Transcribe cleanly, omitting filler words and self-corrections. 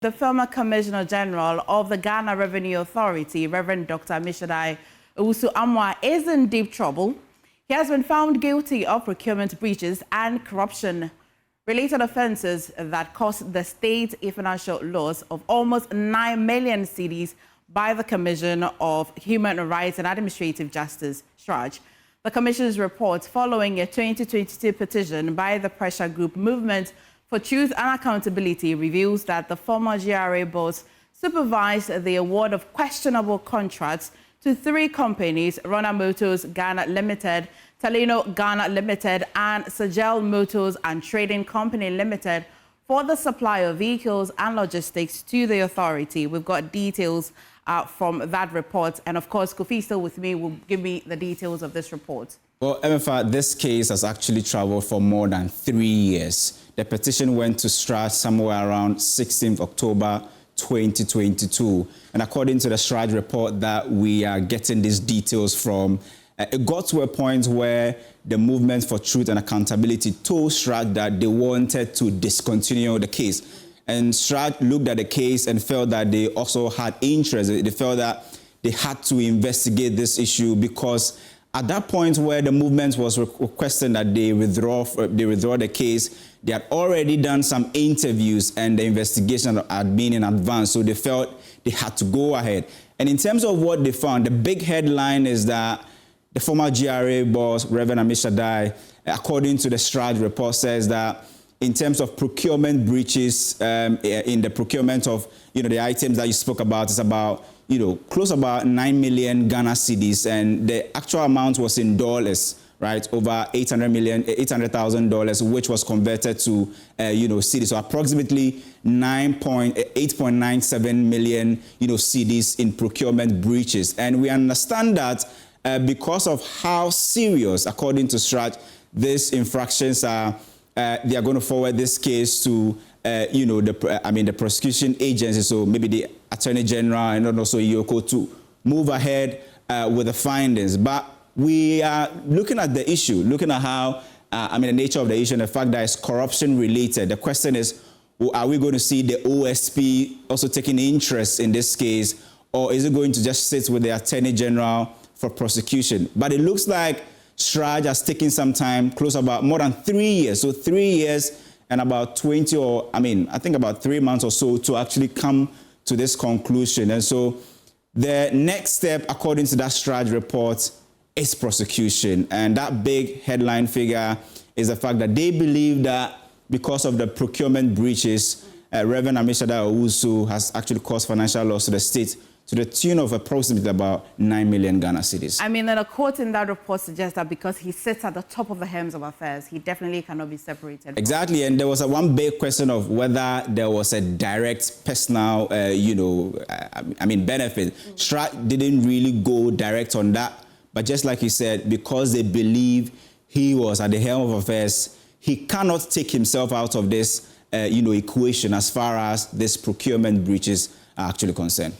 The former Commissioner General of the Ghana Revenue Authority, Reverend Dr. Ammishaddai is in deep trouble. He has been found guilty of procurement breaches and corruption-related offences that cost the state a financial loss of almost 9 million cedis by the Commission of Human Rights and Administrative Justice, CHRAJ. The Commission's report, following a 2022 petition by the pressure group Movement for Truth and Accountability, reveals that the former GRA boss supervised the award of questionable contracts to 3 companies: Rona Motors Ghana Limited, Talino Ghana Limited, and Sagel Motors and Trading Company Limited, for the supply of vehicles and logistics to the authority. We've got details from that report, and of course, Kofi, still with me, will give me the details of this report. Well, MFA, this case has actually traveled for more than 3 years. The petition went to CHRAJ somewhere around 16th October 2022. And according to the CHRAJ report that we are getting these details from, it got to a point where the Movement for Truth and Accountability told CHRAJ that they wanted to discontinue the case. And CHRAJ looked at the case and felt that they also had interest. They felt that they had to investigate this issue because at that point where the movement was requesting that they withdraw the case, they had already done some interviews and the investigation had been in advance, so they felt they had to go ahead. And in terms of what they found, the big headline is that the former GRA boss, Reverend Ammishaddai, according to the CHRAJ report, says that in terms of procurement breaches, in the procurement of the items that you spoke about, is about close about 9 million Ghana cedis, and the actual amount was in dollars, right? Over $800,000, which was converted to cedis, so approximately 8.97 million cedis in procurement breaches. And we understand that because of how serious, according to CHRAJ, these infractions are, they are going to forward this case to the prosecution agency, so maybe the Attorney General and also Yoko, to move ahead with the findings. But we are looking at the issue, looking at how, the nature of the issue and the fact that it's corruption related. The question is, are we going to see the OSP also taking interest in this case, or is it going to just sit with the Attorney General for prosecution? But it looks like CHRAJ has taken some time, close about more than 3 years. So 3 years and about 20 or, I think about 3 months or so to actually come to this conclusion. And so the next step, according to that CHRAJ report, is prosecution. And that big headline figure is the fact that they believe that because of the procurement breaches, Reverend Ammishaddai has actually caused financial loss to the state to the tune of approximately about 9 million Ghana cedis. And a quote in that report suggests that because he sits at the top of the hems of affairs, he definitely cannot be separated. Exactly, and there was one big question of whether there was a direct personal, benefit. CHRAJ didn't really go direct on that, but just like you said, because they believe he was at the helm of affairs, he cannot take himself out of this, equation as far as this procurement breaches are actually concerned.